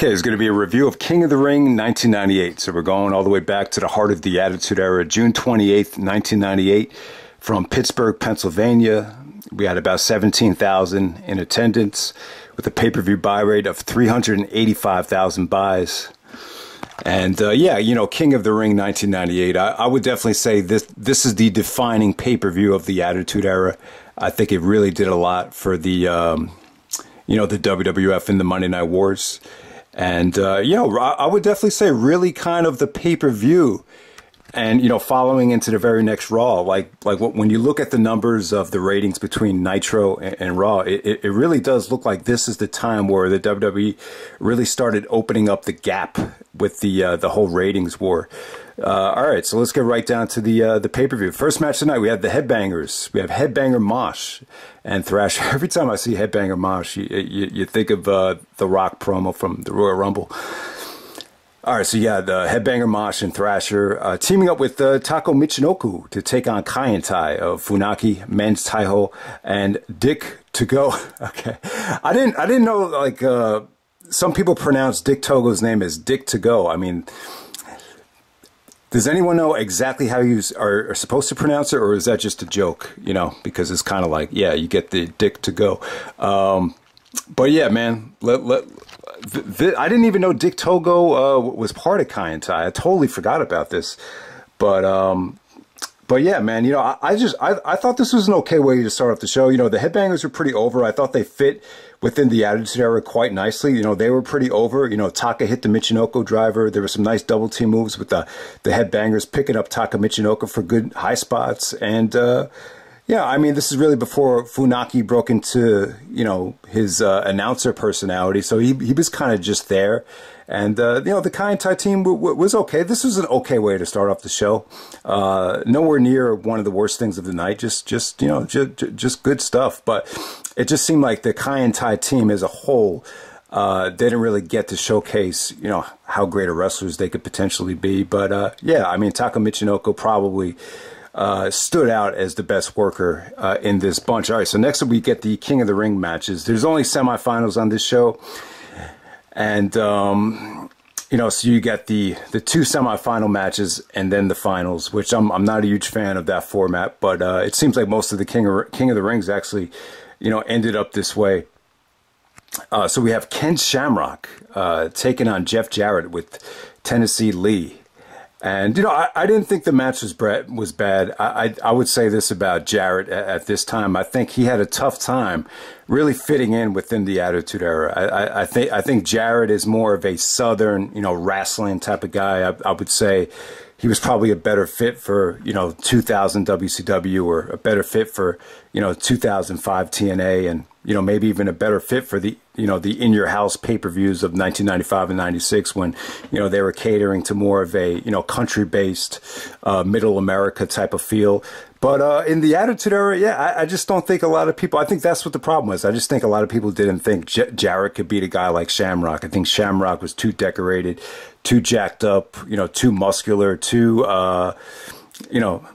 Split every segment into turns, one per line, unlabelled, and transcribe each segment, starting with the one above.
Okay, it's going to be a review of King of the Ring 1998. So we're going all the way back to the heart of the Attitude Era, June 28th, 1998, from Pittsburgh, Pennsylvania. We had about 17,000 in attendance with a pay-per-view buy rate of 385,000 buys. And yeah, you know, King of the Ring 1998, I would definitely say this is the defining pay-per-view of the Attitude Era. I think it really did a lot for the, you know, the WWF and the Monday Night Wars. And, you know, I would definitely say really kind of the pay-per-view. And, you know, following into the very next Raw, like when you look at the numbers of the ratings between Nitro and Raw, it really does look like this is the time where the WWE really started opening up the gap with the whole ratings war. All right, so let's get right down to the pay-per-view. First match tonight, we have the Headbangers. We have Headbanger Mosh and Thrasher. Every time I see Headbanger Mosh, you think of the Rock promo from the Royal Rumble. All right, so yeah, the Headbanger Mosh and Thrasher teaming up with Taka Michinoku to take on Kaientai of Funaki, Men's Taiho, and Dick to Go. Okay, I didn't know, like, some people pronounce Dick Togo's name as Dick to Go. I mean, does anyone know exactly how you are supposed to pronounce it, or is that just a joke, you know, because it's kind of like, yeah, you get the Dick to Go. But yeah, man, I didn't even know Dick Togo was part of Kaientai. I totally forgot about this. But yeah, man, you know, I thought this was an okay way to start off the show. You know, the Headbangers were pretty over. I thought they fit within the Attitude Era quite nicely. You know, they were pretty over. You know, Taka hit the Michinoku driver. There were some nice double team moves with the Headbangers picking up Taka Michinoku for good high spots. And yeah, I mean, this is really before Funaki broke into, you know, his announcer personality. So he was kind of just there. And, you know, the Kaientai team was okay. This was an okay way to start off the show. Nowhere near one of the worst things of the night. Just you know, just good stuff. But it just seemed like the Kaientai team as a whole, they didn't really get to showcase, you know, how great of wrestlers they could potentially be. But, yeah, I mean, Taka Michinoku probably stood out as the best worker in this bunch. All right, so next up we get the King of the Ring matches. There's only semifinals on this show. And, you know, so you get the two semifinal matches and then the finals, which I'm not a huge fan of that format, but it seems like most of the King of the Rings actually, you know, ended up this way. So we have Ken Shamrock taking on Jeff Jarrett with Tennessee Lee. And, you know, I didn't think the match was bad. I would say this about Jarrett at this time. I think he had a tough time really fitting in within the Attitude Era. I think Jarrett is more of a Southern, you know, wrestling type of guy. I would say he was probably a better fit for, you know, 2000 WCW, or a better fit for, you know, 2005 TNA, and, you know, maybe even a better fit for the, you know, the in-your-house pay-per-views of 1995 and 96, when, you know, they were catering to more of a, you know, country-based, middle America type of feel. But in the Attitude Era, yeah, I just don't think a lot of people, I think that's what the problem was. I just think a lot of people didn't think Jarrett could beat a guy like Shamrock. I think Shamrock was too decorated, too jacked up, you know, too muscular, too, you know,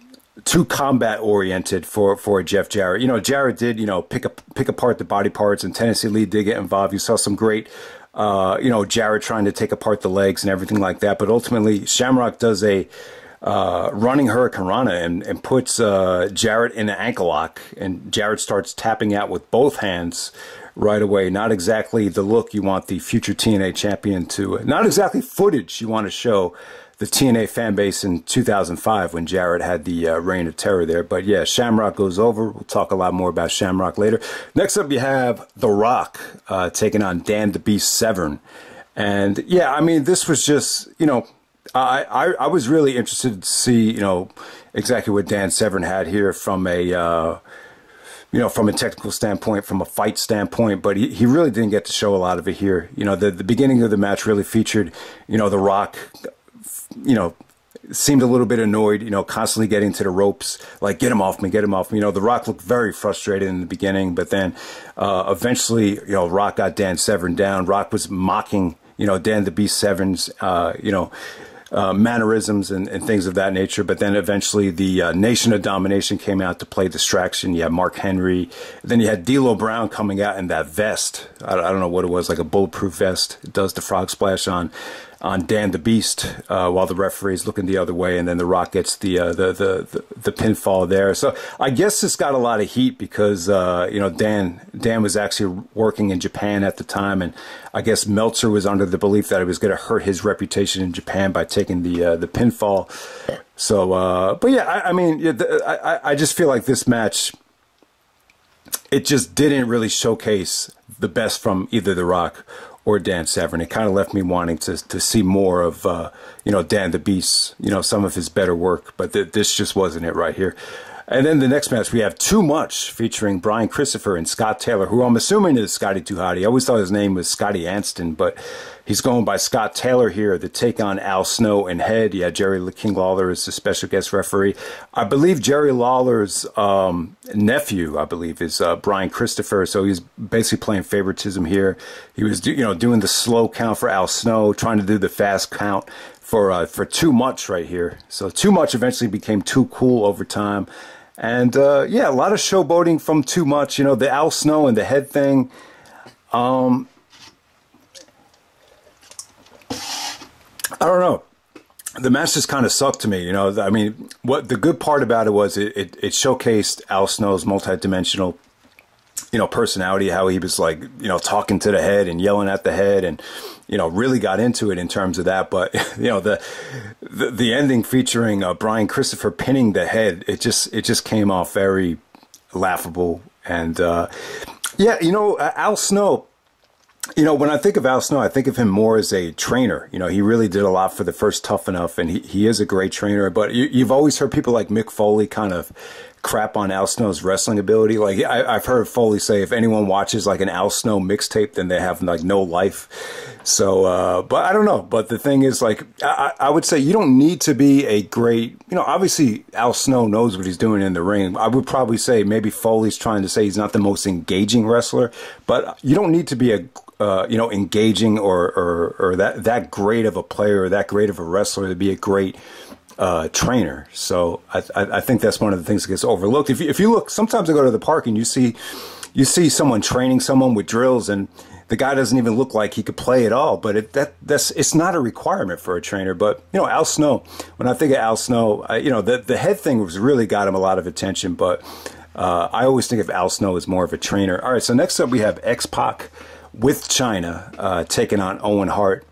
too combat oriented for Jeff Jarrett. You know, Jarrett did, you know, pick apart the body parts, and Tennessee Lee did get involved. You saw some great, you know, Jarrett trying to take apart the legs and everything like that. But ultimately, Shamrock does a running Hurricane Rana and puts Jarrett in an ankle lock, and Jarrett starts tapping out with both hands right away. Not exactly the look you want the future TNA champion to, not exactly footage you want to show the TNA fan base in 2005 when Jarrett had the reign of terror there. But yeah, Shamrock goes over. We'll talk a lot more about Shamrock later. Next up, you have The Rock taking on Dan the Beast Severn. And yeah, I mean, this was just, you know, I was really interested to see, you know, exactly what Dan Severn had here from a, you know, from a technical standpoint, from a fight standpoint, but he really didn't get to show a lot of it here. You know, the beginning of the match really featured, you know, The Rock, you know, seemed a little bit annoyed, you know, constantly getting to the ropes, like, get him off me, get him off me. You know, The Rock looked very frustrated in the beginning, but then eventually, you know, Rock got Dan Severn down. Rock was mocking, you know, Dan the Beast Severn's, you know, mannerisms and things of that nature. But then eventually the Nation of Domination came out to play distraction. You had Mark Henry. Then you had D'Lo Brown coming out in that vest. I don't know what it was, like a bulletproof vest. It does the frog splash on Dan the Beast while the referee's looking the other way, and then The Rock gets the pinfall there. So I guess this got a lot of heat because you know, Dan was actually working in Japan at the time, and I guess Meltzer was under the belief that it was going to hurt his reputation in Japan by taking the pinfall. So, but yeah, I mean, I just feel like this match, it just didn't really showcase the best from either The Rock or Dan Severn. It kind of left me wanting to see more of, you know, Dan the Beast, you know, some of his better work, but this just wasn't it right here. And then the next match, we have Too Much featuring Brian Christopher and Scott Taylor, who I'm assuming is Scotty Too Hotty. I always thought his name was Scotty Anston, but he's going by Scott Taylor here to take on Al Snow and Head. Yeah, Jerry King Lawler is the special guest referee. I believe Jerry Lawler's nephew, I believe, is Brian Christopher. So he's basically playing favoritism here. He was, you know, doing the slow count for Al Snow, trying to do the fast count for Too Much right here. So Too Much eventually became Too Cool over time. And yeah, a lot of showboating from Too Much. You know, the Al Snow and the Head thing. I don't know. The match just kind of sucked to me. You know, I mean, what the good part about it was it showcased Al Snow's multidimensional, you know, personality, how he was like, you know, talking to the Head and yelling at the Head, and, you know, really got into it in terms of that. But, you know, the ending featuring Brian Christopher pinning the Head, it just came off very laughable. And yeah, you know, Al Snow, you know, when I think of Al Snow, I think of him more as a trainer. You know, he really did a lot for the first Tough Enough, and he is a great trainer. But you've always heard people like Mick Foley kind of crap on Al Snow's wrestling ability. Like, I've heard Foley say if anyone watches like an Al Snow mixtape, then they have like no life. So, but I don't know. But the thing is, like, I would say you don't need to be a great, you know, obviously Al Snow knows what he's doing in the ring. I would probably say maybe Foley's trying to say he's not the most engaging wrestler, but you don't need to be a you know, engaging or that great of a player or that great of a wrestler to be a great trainer. So I think that's one of the things that gets overlooked. If you look, sometimes I go to the park and you see someone training someone with drills, and the guy doesn't even look like he could play at all. But it's not a requirement for a trainer. But, you know, Al Snow, when I think of Al Snow, you know, the Head thing was really got him a lot of attention. But I always think of Al Snow as more of a trainer. All right, so next up we have X-Pac with China taking on Owen Hart.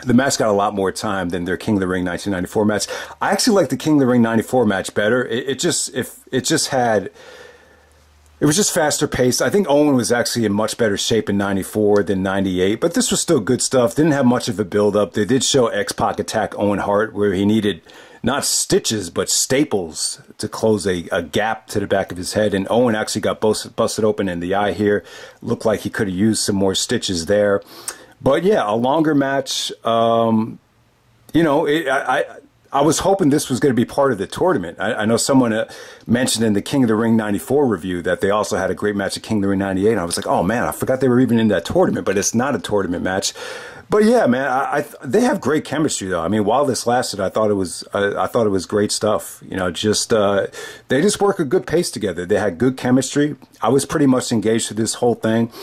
The match got a lot more time than their King of the Ring 1994 match. I actually like the King of the Ring 94 match better. It was just faster paced. I think Owen was actually in much better shape in 94 than 98, but this was still good stuff. Didn't have much of a build up. They did show X-Pac attack Owen Hart where he needed not stitches, but staples to close a gap to the back of his head. And Owen actually got busted open in the eye here. Looked like he could have used some more stitches there. But yeah, a longer match. You know, I was hoping this was going to be part of the tournament. I know someone mentioned in the King of the Ring 94 review that they also had a great match at King of the Ring 98. And I was like, oh man, I forgot they were even in that tournament, but it's not a tournament match. But yeah, man, they have great chemistry though. I mean, while this lasted, I thought it was great stuff. You know, just they just work a good pace together. They had good chemistry. I was pretty much engaged with this whole thing.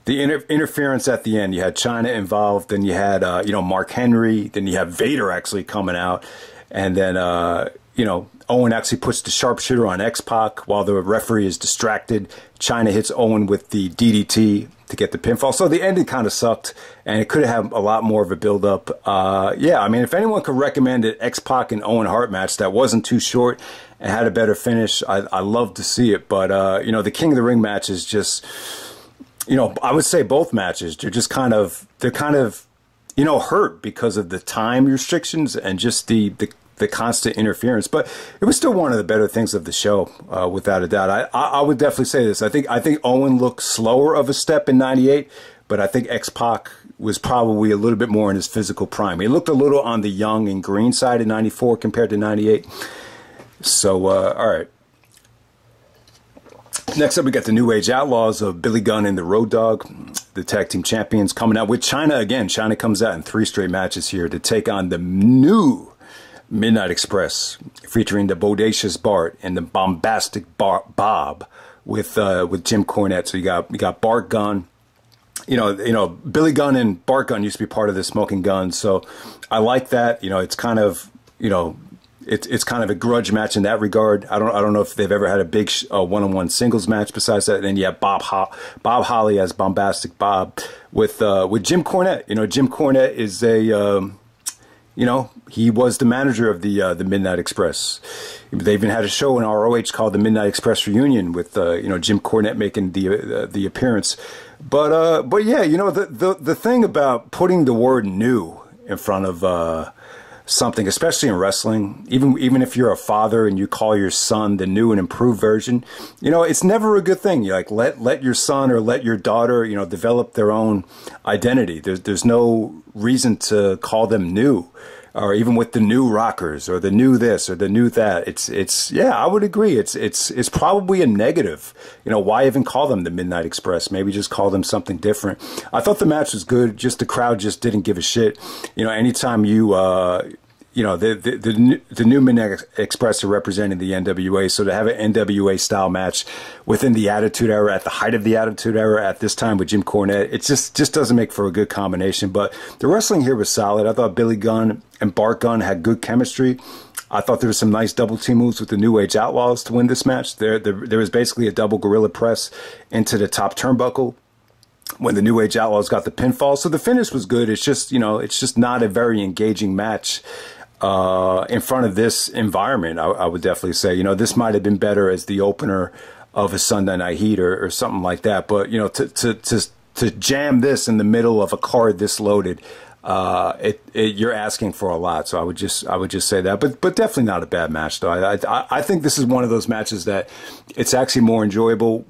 The interference at the end, you had China involved, then you had you know, Mark Henry, then you have Vader actually coming out, and then you know, Owen actually puts the sharpshooter on X-Pac while the referee is distracted. China hits Owen with the DDT to get the pinfall. So the ending kind of sucked, and it could have had a lot more of a build-up. Yeah, I mean, if anyone could recommend an X-Pac and Owen Hart match that wasn't too short and had a better finish, I love to see it. But, you know, the King of the Ring match is just, you know, I would say both matches, they're kind of, you know, hurt because of the time restrictions and just the constant interference. But it was still one of the better things of the show, without a doubt. I would definitely say this. I think Owen looked slower of a step in 98, but I think X-Pac was probably a little bit more in his physical prime. He looked a little on the young and green side in 94 compared to 98. So, all right. Next up, we got the New Age Outlaws of Billy Gunn and the Road Dogg, the tag team champions, coming out with Chyna again. Chyna comes out in 3 straight matches here to take on the new Midnight Express, featuring the Bodacious Bart and the Bombastic Bob with Jim Cornette. So you got Bart Gunn. You know, Billy Gunn and Bart Gunn used to be part of the Smoking Gun, so I like that. You know, it's kind of, you know, it's kind of a grudge match in that regard. I don't know if they've ever had a big one-on-one singles match besides that. And then you have Bob Holly as Bombastic Bob with Jim Cornette. You know, Jim Cornette is a you know, he was the manager of the Midnight Express. They even had a show in ROH called the Midnight Express Reunion with you know, Jim Cornette making the appearance. But yeah, you know, the thing about putting the word new in front of something, especially in wrestling, even if you're a father and you call your son the new and improved version, you know, it's never a good thing. You like let your son or let your daughter, you know, develop their own identity. There's no reason to call them new, or even with the new rockers or the new this or the new that. It's yeah, I would agree. It's probably a negative. You know, why even call them the Midnight Express? Maybe just call them something different. I thought the match was good. Just the crowd just didn't give a shit. You know, anytime you you know, the new Midnight Express are representing the NWA, so to have an NWA style match within the Attitude Era, at the height of the Attitude Era, at this time with Jim Cornette, it just doesn't make for a good combination. But the wrestling here was solid. I thought Billy Gunn and Bart Gunn had good chemistry. I thought there was some nice double team moves with the New Age Outlaws to win this match. There was basically a double gorilla press into the top turnbuckle when the New Age Outlaws got the pinfall. So the finish was good. It's just, you know, it's just not a very engaging match in front of this environment. I would definitely say, you know, this might have been better as the opener of a Sunday Night Heat or something like that. But, you know, to jam this in the middle of a card this loaded, you're asking for a lot. So I would just say that, but definitely not a bad match though. I think this is one of those matches that it's actually more enjoyable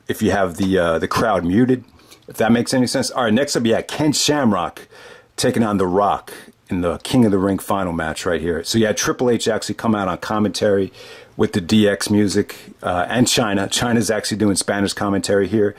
if you have the crowd muted, if that makes any sense. All right, next up, yeah, Ken Shamrock taking on The Rock in the King of the Ring final match right here. So you had Triple H actually come out on commentary with the DX music, and China's actually doing Spanish commentary here.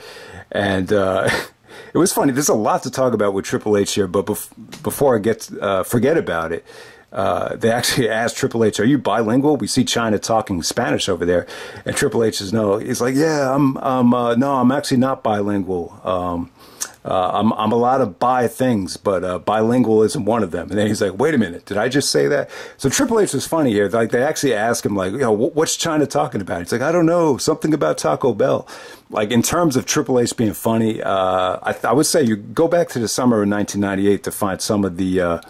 And it was funny. There's a lot to talk about with Triple H here, but before I forget about it, they actually asked Triple H, "Are you bilingual? We see China talking Spanish over there." And Triple H is no. He's like, "Yeah, no, I'm actually not bilingual. I'm allowed to buy things, but bilingual isn't one of them." And then he's like, "Wait a minute, did I just say that?" So Triple H was funny here. Like, they actually asked him, like, you know, what's China talking about? He's like, "I don't know, something about Taco Bell." Like, in terms of Triple H being funny, I would say you go back to the summer of 1998 to find some of the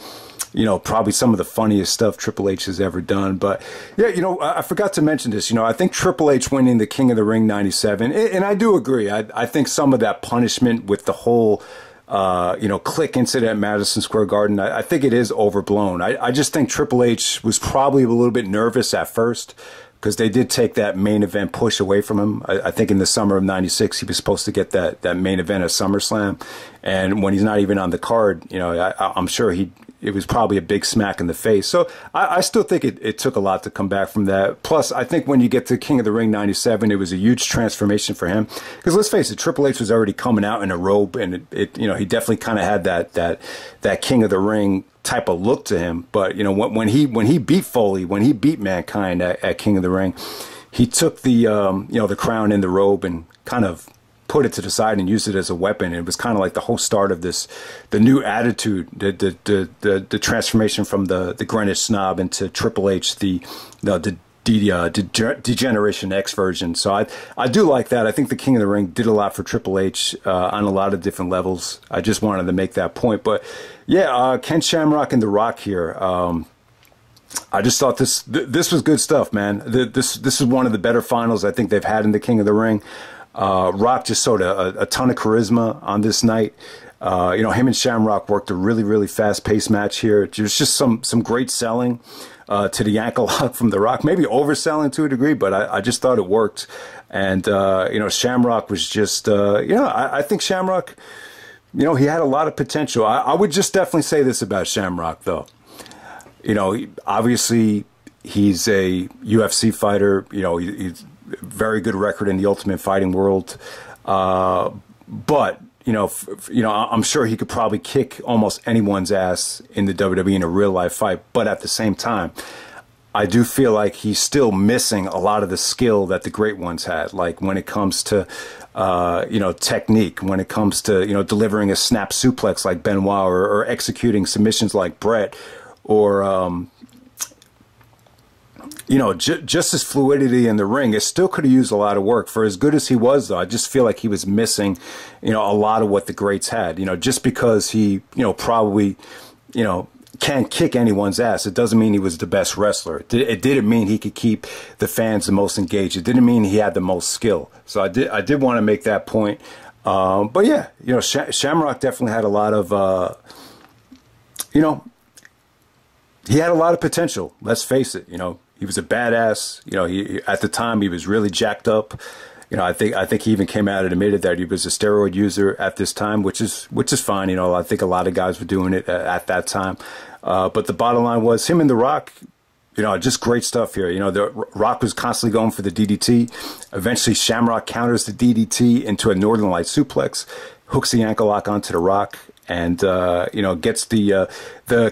you know, probably some of the funniest stuff Triple H has ever done. But yeah, you know, I forgot to mention this. You know, I think Triple H winning the King of the Ring '97, and I do agree. I think some of that punishment with the whole you know, Click incident at Madison Square Garden, I think it is overblown. I just think Triple H was probably a little bit nervous at first, because they did take that main event push away from him. I think in the summer of '96, he was supposed to get that main event at SummerSlam. And when he's not even on the card, you know, I'm sure it was probably a big smack in the face. So I still think it took a lot to come back from that. Plus, I think when you get to King of the Ring '97, it was a huge transformation for him. Because let's face it, Triple H was already coming out in a robe, and you know, he definitely kind of had that King of the Ring type of look to him. But you know, when he beat Foley, when he beat Mankind at King of the Ring, he took the you know, the crown and the robe and kind of put it to the side and used it as a weapon. It was kind of like the whole start of this, the new attitude, the transformation from the Greenwich Snob into Triple H, the Degeneration X version. So I do like that. I think the King of the Ring did a lot for Triple H on a lot of different levels. I just wanted to make that point. But yeah, Ken Shamrock and The Rock here. I just thought this was good stuff, man. This is one of the better finals I think they've had in the King of the Ring. Rock just showed a ton of charisma on this night. You know, him and Shamrock worked a really fast-paced match here. There's just some great selling to the ankle lock from The Rock. Maybe overselling to a degree, but I just thought it worked. And, you know, Shamrock was just, you know, I think Shamrock, you know, he had a lot of potential. I would just definitely say this about Shamrock, though. You know, obviously, he's a UFC fighter. You know, he's very good record in the Ultimate Fighting world. But I'm sure he could probably kick almost anyone's ass in the WWE in a real life fight. But at the same time, I do feel like he's still missing a lot of the skill that the great ones had. Like when it comes to, technique, when it comes to, delivering a snap suplex like Benoit, or executing submissions like Brett, or, just his fluidity in the ring. It still could have used a lot of work. For as good as he was, though, I just feel like he was missing, a lot of what the greats had. Just because he, probably, can't kick anyone's ass, it doesn't mean he was the best wrestler. It didn't mean he could keep the fans the most engaged. It didn't mean he had the most skill. So I did want to make that point. But yeah, Shamrock definitely had a lot of, he had a lot of potential. Let's face it. He was a badass. He at the time he was really jacked up. I think he even came out and admitted that he was a steroid user at this time, which is fine. I think a lot of guys were doing it at that time. But the bottom line was him and The Rock, just great stuff here. The Rock was constantly going for the DDT. Eventually Shamrock counters the DDT into a Northern Light suplex, hooks the ankle lock onto The Rock, and gets the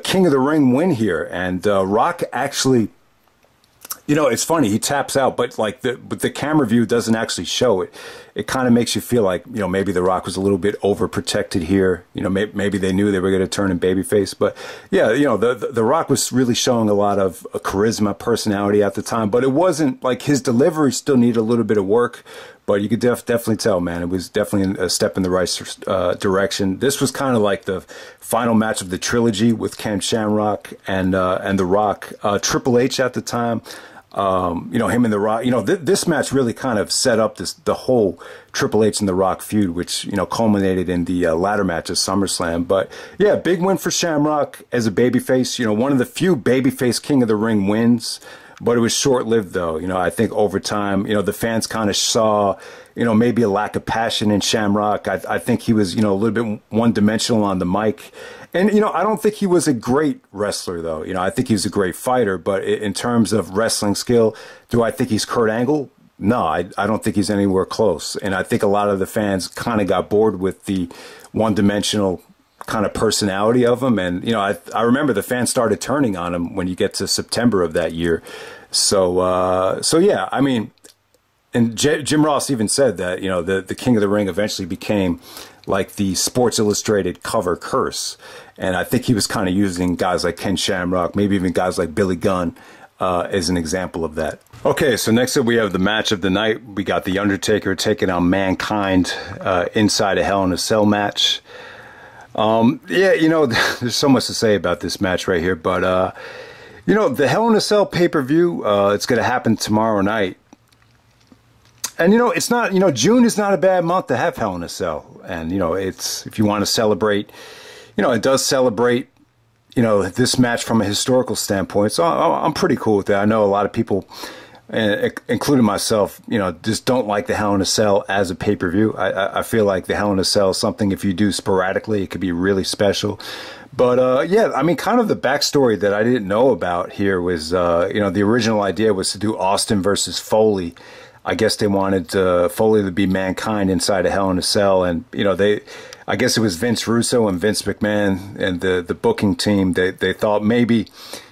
King of the Ring win here. And Rock actually, it's funny, he taps out, but the camera view doesn't actually show it. It kind of makes you feel like, maybe The Rock was a little bit overprotected here. Maybe they knew they were going to turn him babyface. But yeah, the Rock was really showing a lot of charisma, personality at the time. But it wasn't like his delivery still needed a little bit of work. But you could definitely tell, man, it was definitely a step in the right direction. This was kind of like the final match of the trilogy with Ken Shamrock and The Rock. Triple H at the time. Him and The Rock, this match really kind of set up the whole Triple H and The Rock feud, which, culminated in the ladder match of SummerSlam. But yeah, big win for Shamrock as a babyface, one of the few babyface King of the Ring wins, but it was short-lived though. I think over time, the fans kind of saw, maybe a lack of passion in Shamrock. I think he was, a little bit one-dimensional on the mic. And, I don't think he was a great wrestler, though. I think he was a great fighter. But in terms of wrestling skill, do I think he's Kurt Angle? No, I don't think he's anywhere close. And I think a lot of the fans kind of got bored with the one-dimensional kind of personality of him. And, I remember the fans started turning on him when you get to September of that year. So yeah, I mean, and Jim Ross even said that, the King of the Ring eventually became like the Sports Illustrated cover curse. And I think he was kind of using guys like Ken Shamrock, maybe even guys like Billy Gunn, as an example of that. Okay, so next up we have the match of the night. We got The Undertaker taking on Mankind inside a Hell in a Cell match. Yeah, there's so much to say about this match right here. But, the Hell in a Cell pay-per-view, it's going to happen tomorrow night. And, it's not, June is not a bad month to have Hell in a Cell. And, it's, if you want to celebrate, it does celebrate, this match from a historical standpoint. So I'm pretty cool with that. I know a lot of people, including myself, just don't like the Hell in a Cell as a pay-per-view. I feel like the Hell in a Cell is something, if you do sporadically, it could be really special. But, yeah, I mean, kind of the backstory that I didn't know about here was, the original idea was to do Austin versus Foley. I guess they wanted Foley to be Mankind inside a Hell in a Cell. And, I guess it was Vince Russo and Vince McMahon and the booking team. They thought maybe,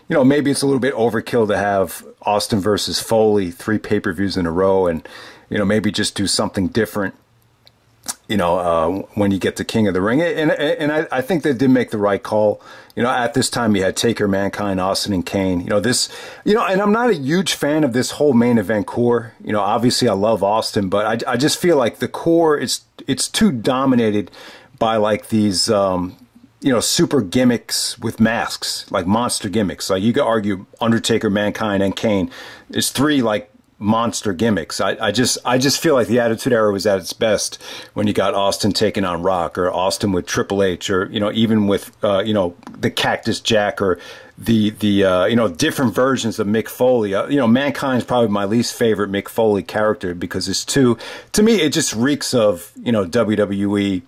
maybe it's a little bit overkill to have Austin versus Foley 3 pay-per-views in a row, and, maybe just do something different, when you get to King of the Ring. And I think they did make the right call. At this time you had Taker, Mankind, Austin, and Kane. And I'm not a huge fan of this whole main event core. Obviously I love Austin, but I just feel like the core it's too dominated by like these, super gimmicks with masks, like monster gimmicks. Like you could argue Undertaker, Mankind, and Kane is 3 like monster gimmicks. I just feel like the Attitude Era was at its best when you got Austin taking on Rock, or Austin with Triple H, or even with the Cactus Jack, or the different versions of Mick Foley. Mankind's probably my least favorite Mick Foley character, because it's to me it just reeks of WWE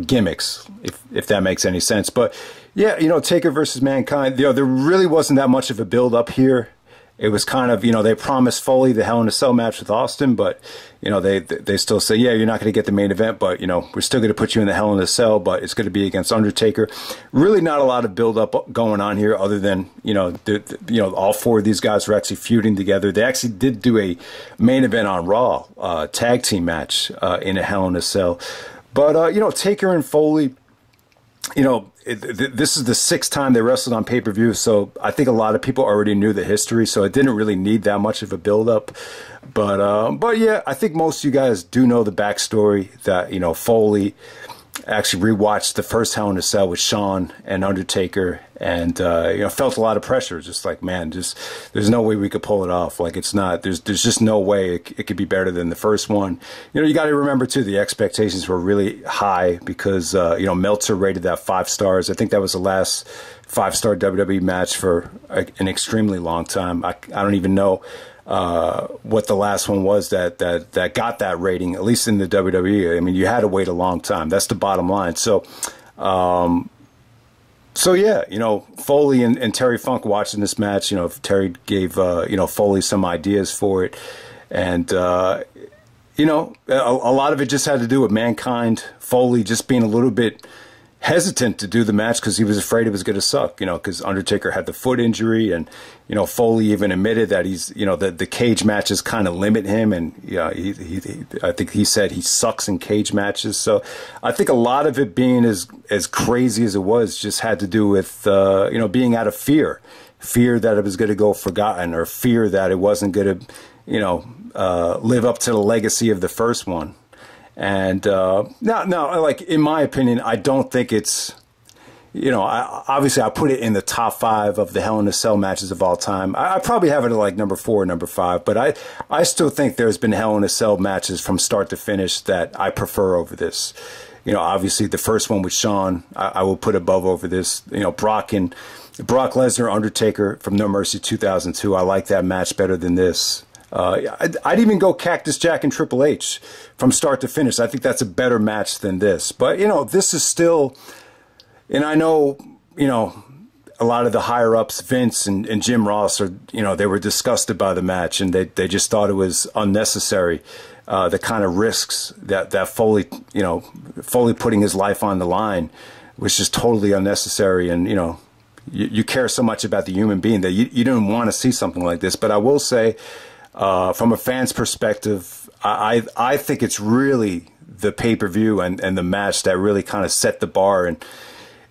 gimmicks, if that makes any sense. But yeah, Taker versus Mankind, there really wasn't that much of a build up here. it was kind of, you know, they promised Foley the Hell in a Cell match with Austin, but, you know, they still say, yeah, you're not going to get the main event, but, you know, we're still going to put you in the Hell in a Cell, but it's going to be against Undertaker. Really not a lot of build-up going on here other than, you know, all four of these guys were actually feuding together. They actually did do a main event on Raw, tag team match in a Hell in a Cell. But, you know, Taker and Foley, you know, this is the 6th time they wrestled on pay-per-view, so I think a lot of people already knew the history, so it didn't really need that much of a build-up. But yeah, I think most of you guys do know the backstory that, you know, Foley actually rewatched the first Hell in a Cell with Shawn and Undertaker, and you know, felt a lot of pressure. Just like, man, there's no way we could pull it off. Like, it's not. There's just no way it could be better than the first one. You know, you got to remember too, the expectations were really high because you know, Meltzer rated that 5 stars. I think that was the last 5-star WWE match for an extremely long time. I don't even know what the last one was that got that rating, at least in the WWE. I mean, you had to wait a long time. That's the bottom line. So, so yeah, you know, Foley and Terry Funk watching this match, you know, Terry gave, you know, Foley some ideas for it. And, you know, a lot of it just had to do with Mankind, Foley just being a little bit hesitant to do the match because he was afraid it was going to suck, you know, because Undertaker had the foot injury, and, you know, Foley even admitted that he's, you know, the cage matches kind of limit him, and, you know, I think he said he sucks in cage matches. So I think a lot of it being as crazy as it was just had to do with, you know, being out of fear that it was going to go forgotten, or fear that it wasn't going to, you know, live up to the legacy of the first one. And no, like, in my opinion, I don't think it's, you know, obviously I put it in the top 5 of the Hell in a Cell matches of all time. I probably have it at like number 4 or number 5, but I still think there's been Hell in a Cell matches from start to finish that I prefer over this. You know, obviously the first one with Shawn, I will put above over this. You know, Brock Lesnar, Undertaker from No Mercy 2002, I like that match better than this. I'd even go Cactus Jack and Triple H from start to finish. I think that's a better match than this. But, you know, this is still, and I know, you know, a lot of the higher-ups, Vince and Jim Ross, are, you know, they were disgusted by the match, and they just thought it was unnecessary. The kind of risks that Foley, you know, Foley putting his life on the line was just totally unnecessary. And, you know, you care so much about the human being that you didn't want to see something like this. But I will say, from a fan's perspective, I think it's really the pay-per-view and the match that really kind of set the bar. And,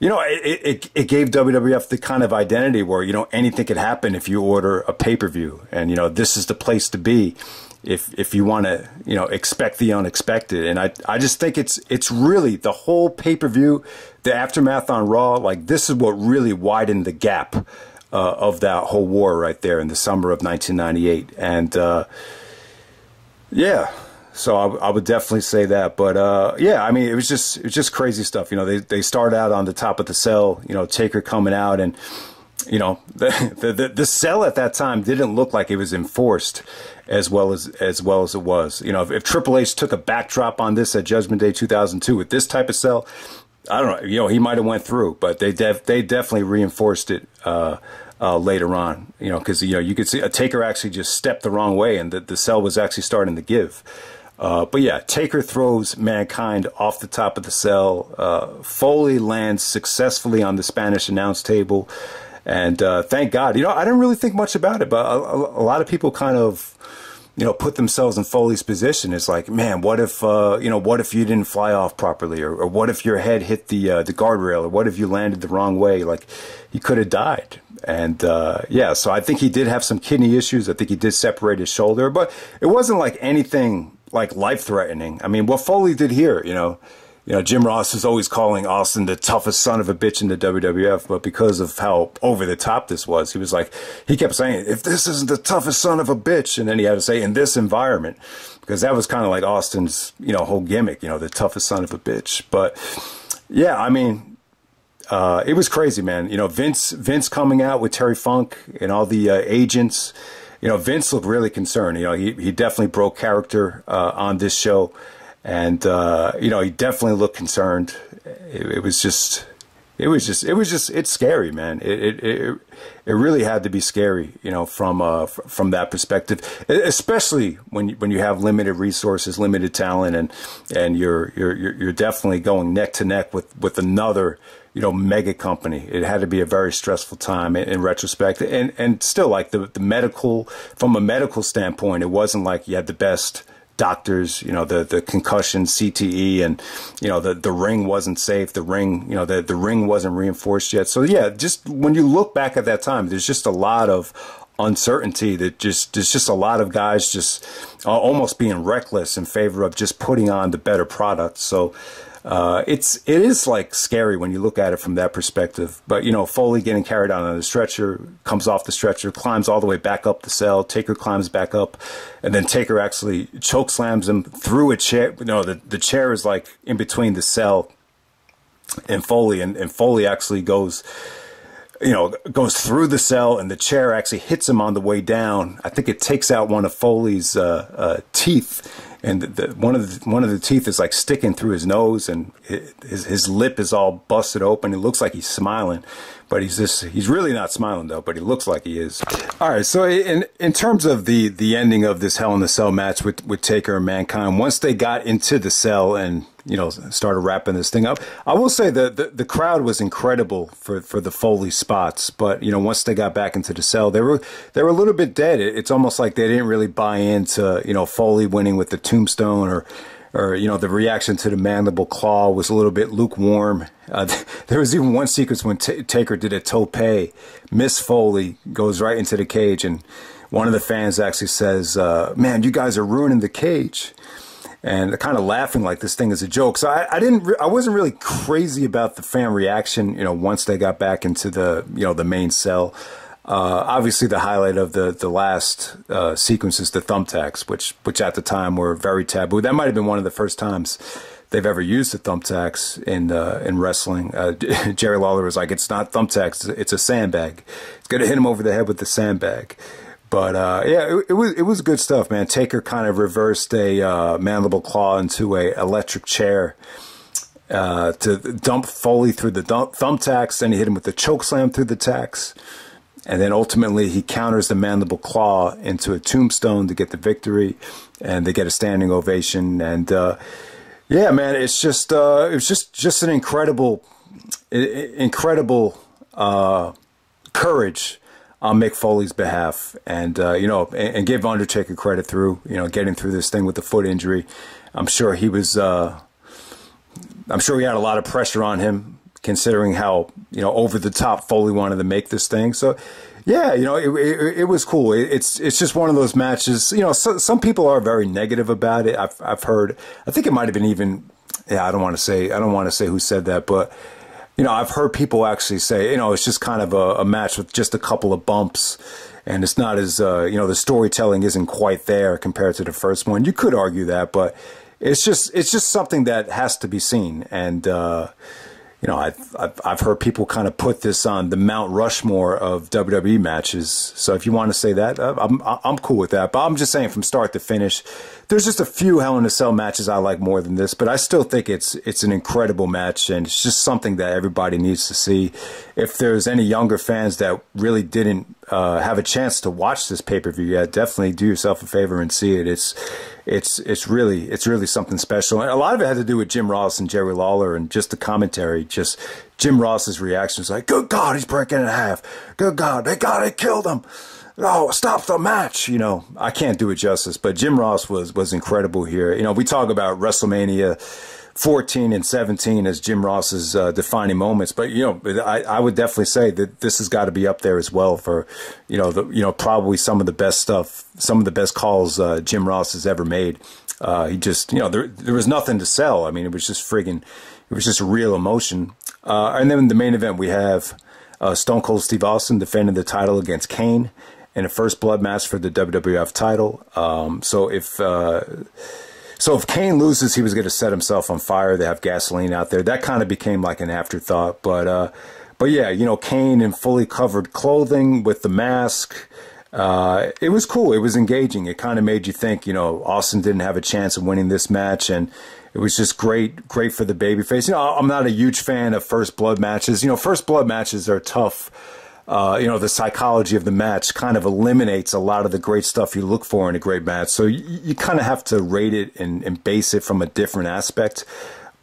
you know, it gave WWF the kind of identity where, you know, anything could happen if you order a pay-per-view. And, you know, this is the place to be if you want to, you know, expect the unexpected. And I just think it's really the whole pay-per-view, the aftermath on Raw, like, this is what really widened the gap of that whole war right there in the summer of 1998. And yeah, so I would definitely say that. But yeah, I mean, it was just crazy stuff. You know, they start out on the top of the cell, you know, Taker coming out, and, you know, the cell at that time didn't look like it was enforced as well as it was. You know, if Triple H took a backdrop on this at Judgment Day 2002 with this type of cell, I don't know, you know, he might have went through, but they definitely reinforced it later on, you know, because, you know, you could see a Taker actually just stepped the wrong way, and the cell was actually starting to give. But yeah, Taker throws Mankind off the top of the cell. Foley lands successfully on the Spanish announce table, and thank God. You know, I didn't really think much about it, but a lot of people kind of, you know, put themselves in Foley's position. It's like, man, what if, you know, what if you didn't fly off properly, or what if your head hit the guardrail, or what if you landed the wrong way? Like, he could have died. And yeah, so I think he did have some kidney issues. I think he did separate his shoulder, but it wasn't like anything like life-threatening. I mean, what Foley did here, you know, Jim Ross is always calling Austin the toughest son of a bitch in the WWF, but because of how over the top this was, he was like, he kept saying, if this isn't the toughest son of a bitch, and then he had to say, in this environment, because that was kind of like Austin's, you know, whole gimmick, you know, the toughest son of a bitch. But yeah, I mean, it was crazy, man. You know, Vince coming out with Terry Funk and all the agents. You know, Vince looked really concerned. You know, he definitely broke character on this show. And, you know, he definitely looked concerned. It was just, it's scary, man. It really had to be scary, you know, from that perspective, especially when you have limited resources, limited talent, and you're definitely going neck to neck with another, you know, mega company. It had to be a very stressful time in retrospect, and still, like from a medical standpoint, it wasn't like you had the best doctors, you know, the concussion, CTE, and, you know, the ring wasn't safe. The ring, you know, the ring wasn't reinforced yet. So yeah, just when you look back at that time, there's just a lot of uncertainty. There's just a lot of guys just almost being reckless in favor of just putting on the better product. So it is like scary when you look at it from that perspective. But, you know, Foley getting carried out on the stretcher, comes off the stretcher, climbs all the way back up the cell. Taker climbs back up, and then Taker actually choke slams him through a chair. No, the chair is like in between the cell and Foley, and Foley actually goes through the cell, and the chair actually hits him on the way down. I think it takes out one of Foley's teeth. And one of the teeth is like sticking through his nose, and his lip is all busted open. It looks like he's smiling, but he's really not smiling though. But he looks like he is. All right. So in terms of the ending of this Hell in the Cell match with Taker and Mankind, once they got into the cell and, you know, started wrapping this thing up, I will say that the crowd was incredible for the Foley spots. But, you know, once they got back into the cell, they were a little bit dead. It's almost like they didn't really buy into, you know, Foley winning with the tombstone, or you know, the reaction to the mandible claw was a little bit lukewarm. There was even one sequence when Taker did a tope, Miss Foley goes right into the cage, and one of the fans actually says, "Man, you guys are ruining the cage." And they're kind of laughing like this thing is a joke. So I wasn't really crazy about the fan reaction, you know, once they got back into the, you know, the main cell. Obviously the highlight of the last sequence is the thumbtacks, which at the time were very taboo. That might have been one of the first times they've ever used the thumbtacks in wrestling. Jerry Lawler was like, "It's not thumbtacks, it's a sandbag. It's gonna hit him over the head with the sandbag." But yeah, it was good stuff, man. Taker kind of reversed a mandible claw into a electric chair to dump Foley through the thumbtacks. Then he hit him with the choke slam through the tacks, and then ultimately he counters the mandible claw into a tombstone to get the victory, and they get a standing ovation. And yeah, man, it was just an incredible courage on Mick Foley's behalf, and you know, and give Undertaker credit through, you know, getting through this thing with the foot injury. I'm sure he was, I'm sure he had a lot of pressure on him, considering how, you know, over the top Foley wanted to make this thing. So yeah, you know, it was cool. It's just one of those matches. You know, some people are very negative about it. I've heard. I think it might have been even. Yeah, I don't want to say who said that, but, you know, I've heard people actually say, you know, it's just kind of a match with just a couple of bumps, and it's not as, you know, the storytelling isn't quite there compared to the first one. You could argue that, but it's just something that has to be seen. And, you know, I've heard people kind of put this on the Mount Rushmore of WWE matches. So if you want to say that, I'm cool with that. But I'm just saying, from start to finish, there's just a few Hell in a Cell matches I like more than this, but I still think it's an incredible match, and it's just something that everybody needs to see. If there's any younger fans that really didn't have a chance to watch this pay-per-view yet, definitely do yourself a favor and see it. It's really something special. And a lot of it had to do with Jim Ross and Jerry Lawler, and just the commentary. Just Jim Ross's reaction was like, "Good God, he's breaking in half. Good God, they killed him. Oh, stop the match." You know, I can't do it justice, but Jim Ross was incredible here. You know, we talk about WrestleMania 14 and 17 as Jim Ross's defining moments, but, you know, I would definitely say that this has got to be up there as well for, you know, probably some of the best stuff, some of the best calls Jim Ross has ever made. He just, you know, there was nothing to sell. I mean, it was just real emotion. And then in the main event, we have Stone Cold Steve Austin defending the title against Kane in a first blood match for the WWF title. So if Kane loses, he was going to set himself on fire. They have gasoline out there. That kind of became like an afterthought. But yeah, you know, Kane in fully covered clothing with the mask. It was cool. It was engaging. It kind of made you think, you know, Austin didn't have a chance of winning this match, and it was just great for the babyface. You know, I'm not a huge fan of first blood matches. You know, first blood matches are tough. You know, the psychology of the match kind of eliminates a lot of the great stuff you look for in a great match. So you kind of have to rate it and base it from a different aspect.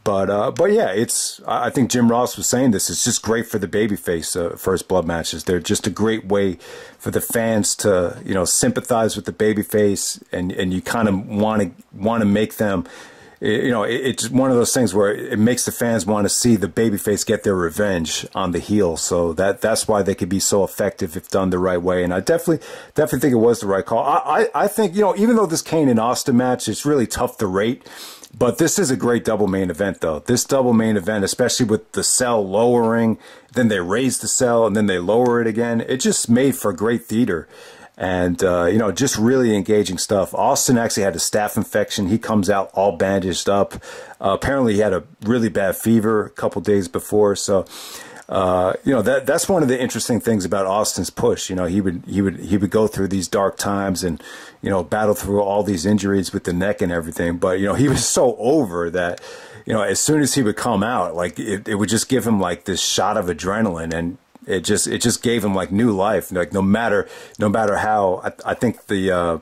But yeah, I think Jim Ross was saying this. It's just great for the babyface first blood matches. They're just a great way for the fans to, you know, sympathize with the babyface, and you kind of want to make them, you know, it's one of those things where it makes the fans want to see the babyface get their revenge on the heel. So that's why they could be so effective if done the right way. And I definitely think it was the right call. I think, you know, even though this Kane and Austin match is really tough to rate, but this is a great double main event, though. This double main event, especially with the cell lowering, then they raise the cell, and then they lower it again. It just made for great theater. And, you know, just really engaging stuff. Austin actually had a staph infection. He comes out all bandaged up. Apparently, he had a really bad fever a couple days before. So, you know, that's one of the interesting things about Austin's push. You know, he would go through these dark times and, you know, battle through all these injuries with the neck and everything. But, you know, he was so over that, you know, as soon as he would come out, like it would just give him like this shot of adrenaline, and it just gave him like new life. Like no matter how, I think the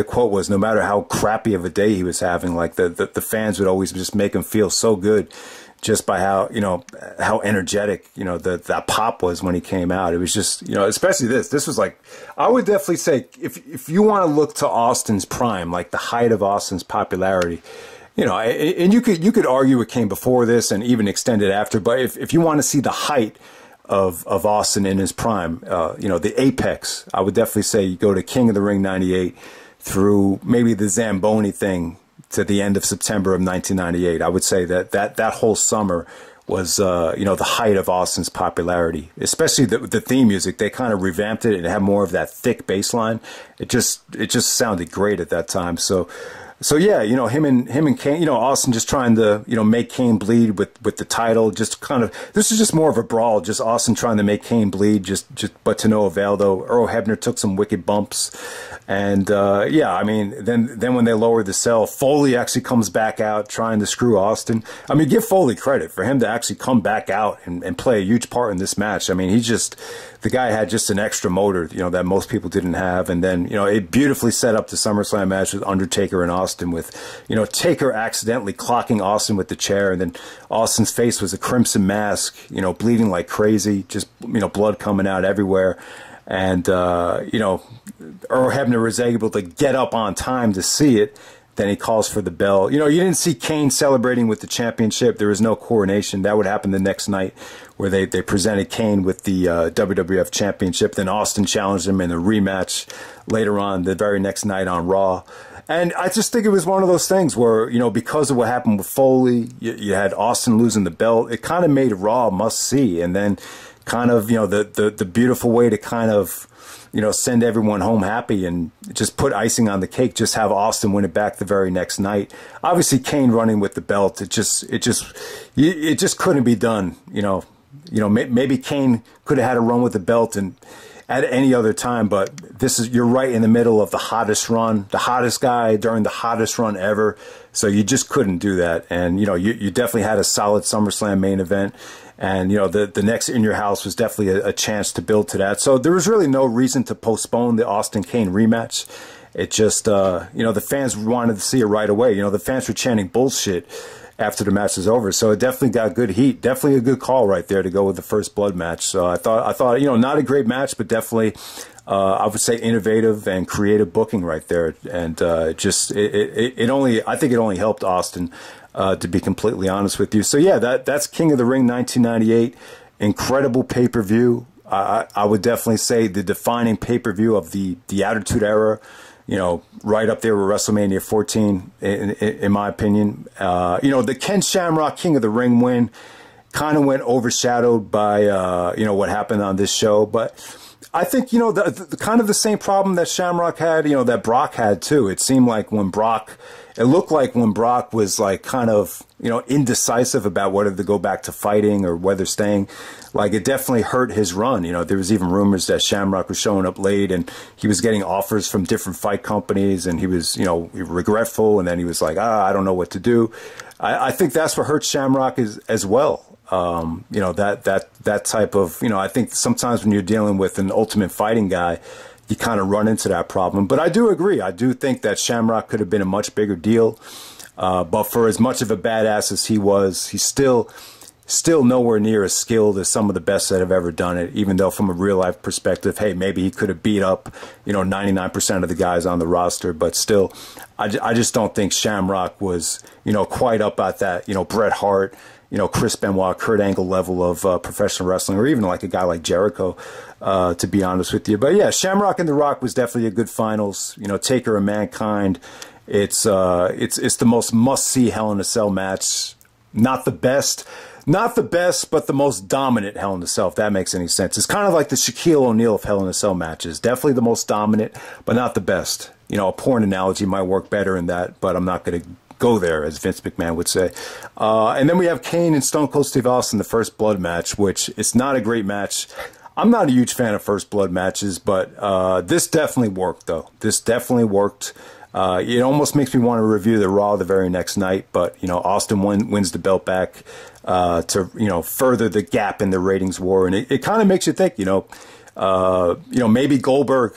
quote was, no matter how crappy of a day he was having, like the fans would always just make him feel so good, just by how, you know, how energetic, you know, that pop was when he came out. It was just, you know, especially this was like, I would definitely say, if you want to look to Austin's prime, like the height of Austin's popularity, you know, and you could argue it came before this and even extended after, but if you want to see the height of Austin in his prime, you know, the apex, I would definitely say you go to King of the Ring 98 through maybe the Zamboni thing to the end of September of 1998. I would say that whole summer was, you know, the height of Austin's popularity, especially the theme music. They kind of revamped it and had more of that thick bass line. It just sounded great at that time. So yeah, you know, him and Kane, you know, Austin just trying to, you know, make Kane bleed with the title. Just kind of, this is just more of a brawl. Just Austin trying to make Kane bleed, but to no avail though. Earl Hebner took some wicked bumps, and yeah, I mean, then when they lowered the cell, Foley actually comes back out trying to screw Austin. I mean, give Foley credit for him to actually come back out and play a huge part in this match. I mean, the guy had just an extra motor, you know, that most people didn't have. And then, you know, it beautifully set up the SummerSlam match with Undertaker and Austin, with, you know, Taker accidentally clocking Austin with the chair, and then Austin's face was a crimson mask, you know, bleeding like crazy, just, you know, blood coming out everywhere. And, you know, Earl Hebner was able to get up on time to see it. Then he calls for the bell. You know, you didn't see Kane celebrating with the championship. There was no coronation. That would happen the next night, where they presented Kane with the WWF championship. Then Austin challenged him in a rematch later on the very next night on Raw. And I just think it was one of those things where, you know, because of what happened with Foley, you had Austin losing the belt. It kind of made Raw must-see. And then kind of, you know, the beautiful way to kind of, you know, send everyone home happy and just put icing on the cake, just have Austin win it back the very next night. Obviously, Kane running with the belt, it just couldn't be done. You know, maybe Kane could have had a run with the belt and at any other time, but you're right in the middle of the hottest run, the hottest guy during the hottest run ever. So you just couldn't do that. And, you know, you definitely had a solid SummerSlam main event. And, you know, the next In Your House was definitely a chance to build to that. So there was really no reason to postpone the Austin Kane rematch. It just, you know, the fans wanted to see it right away. You know, the fans were chanting bullshit after the match was over. So it definitely got good heat. Definitely a good call right there to go with the first blood match. So I thought, you know, not a great match, but definitely, I would say innovative and creative booking right there. And I think it only helped Austin, to be completely honest with you. So yeah, that's King of the Ring 1998. Incredible pay-per-view. I would definitely say the defining pay-per-view of the Attitude Era. You know, right up there with WrestleMania 14, in my opinion. You know, the Ken Shamrock King of the Ring win kind of went overshadowed by, you know, what happened on this show. But I think, you know, the kind of the same problem that Shamrock had, you know, that Brock had too. It seemed like it looked like when Brock was like kind of, you know, indecisive about whether to go back to fighting or whether staying, like it definitely hurt his run. You know, there was even rumors that Shamrock was showing up late and he was getting offers from different fight companies and he was, you know, regretful, and then he was like, I don't know what to do. I think that's what hurts Shamrock as well. You know, that type of, you know, I think sometimes when you're dealing with an Ultimate Fighting guy, you kind of run into that problem. But I do agree. I do think that Shamrock could have been a much bigger deal. But for as much of a badass as he was, he's still nowhere near as skilled as some of the best that have ever done it, even though from a real life perspective, hey, maybe he could have beat up, you know, 99% of the guys on the roster, but still, I just don't think Shamrock was, you know, quite up at that, you know, Bret Hart, you know, Chris Benoit, Kurt Angle level of professional wrestling, or even like a guy like Jericho, to be honest with you. But yeah, Shamrock and The Rock was definitely a good finals. You know, Taker and Mankind, it's the most must-see Hell in a Cell match. Not the best, but the most dominant Hell in a Cell, if that makes any sense. It's kind of like the Shaquille O'Neal of Hell in a Cell matches. Definitely the most dominant, but not the best. You know, a porn analogy might work better in that, but I'm not going to go there, as Vince McMahon would say. And then we have Kane and Stone Cold Steve Austin, the First Blood match, which it's not a great match. I'm not a huge fan of First Blood matches, but this definitely worked, though. This definitely worked. It almost makes me want to review the Raw the very next night, but, you know, Austin wins the belt back to, you know, further the gap in the ratings war. And it kind of makes you think, you know, maybe Goldberg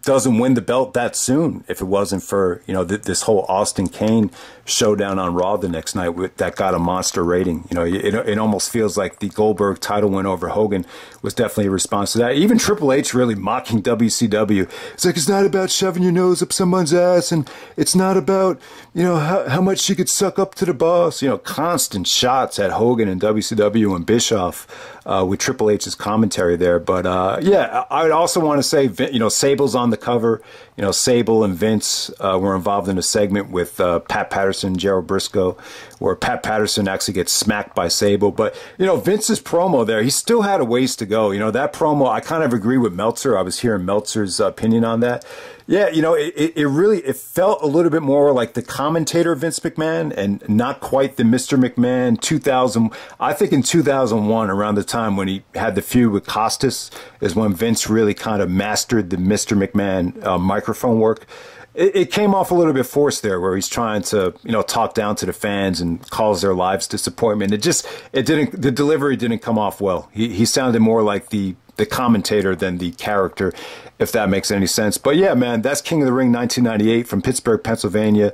doesn't win the belt that soon if it wasn't for, you know, this whole Austin Kane showdown on Raw the next night that got a monster rating. You know, it almost feels like the Goldberg title win over Hogan was definitely a response to that. Even Triple H really mocking WCW. It's like, it's not about shoving your nose up someone's ass, and it's not about, you know, how much you could suck up to the boss. You know, constant shots at Hogan and WCW and Bischoff with Triple H's commentary there. But yeah, I would also want to say, you know, Sable's on the cover. You know, Sable and Vince were involved in a segment with Pat Patterson, Gerald Briscoe, where Pat Patterson actually gets smacked by Sable. But, you know, Vince's promo there, he still had a ways to go. You know, that promo, I kind of agree with Meltzer. I was hearing Meltzer's opinion on that. Yeah, you know, it felt a little bit more like the commentator Vince McMahon and not quite the Mr. McMahon 2000. I think in 2001, around the time when he had the feud with Costas, is when Vince really kind of mastered the Mr. McMahon microphone work. It came off a little bit forced there, where he's trying to, you know, talk down to the fans and cause their lives disappointment. The delivery didn't come off well. He sounded more like the commentator than the character, if that makes any sense. But yeah, man, that's King of the Ring 1998 from Pittsburgh, Pennsylvania.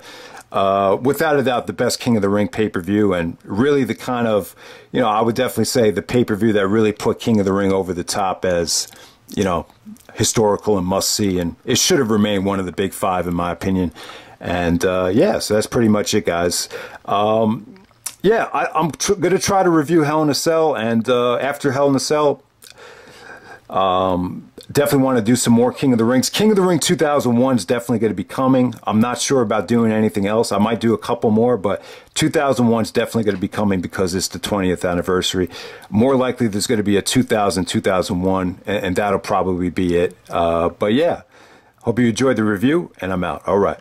Without a doubt, the best King of the Ring pay-per-view, and really the kind of, you know, I would definitely say the pay-per-view that really put King of the Ring over the top as, you know, historical and must-see, and it should have remained one of the big five in my opinion. And yeah, so that's pretty much it, guys. Yeah, I'm going to try to review Hell in a Cell, and after Hell in a Cell, definitely want to do some more King of the Rings. King of the Ring 2001 is definitely going to be coming. I'm not sure about doing anything else. I might do a couple more, but 2001 is definitely going to be coming because it's the 20th anniversary. More likely there's going to be a 2001, and that'll probably be it. But yeah, hope you enjoyed the review, and I'm out. All right.